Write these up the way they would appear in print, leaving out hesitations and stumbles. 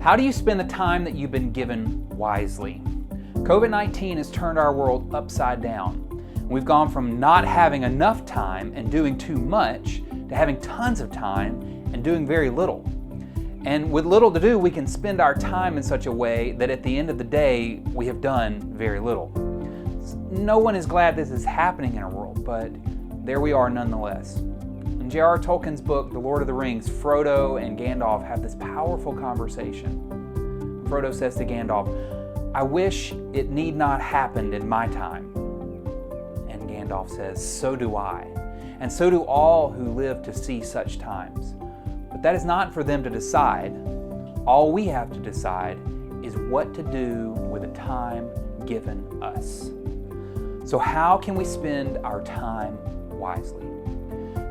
How do you spend the time that you've been given wisely? COVID-19 has turned our world upside down. We've gone from not having enough time and doing too much to having tons of time and doing very little. And with little to do, we can spend our time in such a way that at the end of the day, we have done very little. No one is glad this is happening in our world, but there we are nonetheless. In J.R.R. Tolkien's book, The Lord of the Rings, Frodo and Gandalf have this powerful conversation. Frodo says to Gandalf, "I wish it need not happened in my time." And Gandalf says, "So do I, and so do all who live to see such times." But that is not for them to decide. All we have to decide is what to do with the time given us. So how can we spend our time wisely?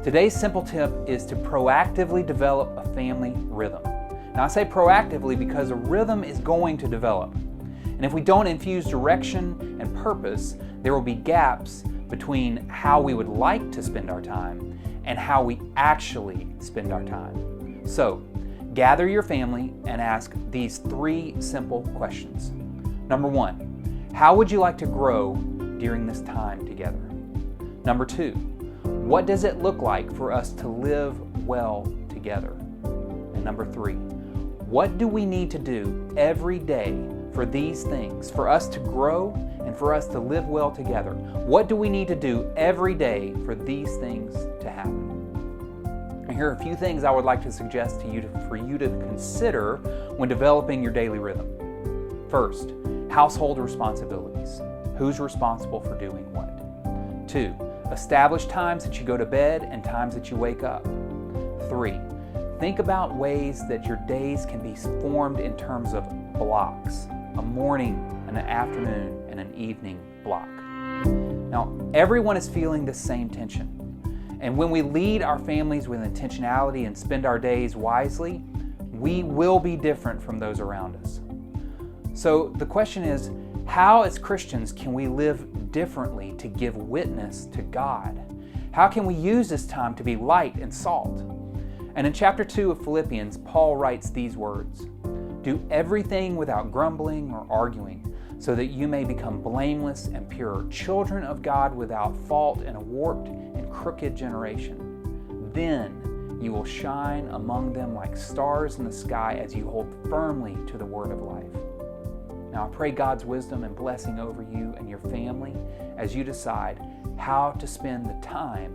Today's simple tip is to proactively develop a family rhythm. Now I say proactively because a rhythm is going to develop. And if we don't infuse direction and purpose, there will be gaps between how we would like to spend our time and how we actually spend our time. So, gather your family and ask these 3 simple questions. Number 1, how would you like to grow during this time together? Number 2, what does it look like for us to live well together? And number 3, what do we need to do every day for these things, for us to grow and for us to live well together? What do we need to do every day for these things to happen? And here are a few things I would like to suggest to you for you to consider when developing your daily rhythm. First, household responsibilities. Who's responsible for doing what? 2, establish times that you go to bed and times that you wake up. 3, think about ways that your days can be formed in terms of blocks, a morning, and an afternoon, and an evening block. Now, everyone is feeling the same tension. And when we lead our families with intentionality and spend our days wisely, we will be different from those around us. So the question is, how as Christians can we live differently to give witness to God? How can we use this time to be light and salt? And in chapter 2 of Philippians, Paul writes these words, "Do everything without grumbling or arguing, so that you may become blameless and pure, children of God without fault in a warped and crooked generation. Then you will shine among them like stars in the sky as you hold firmly to the word of life." Now I pray God's wisdom and blessing over you and your family as you decide how to spend the time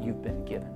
you've been given.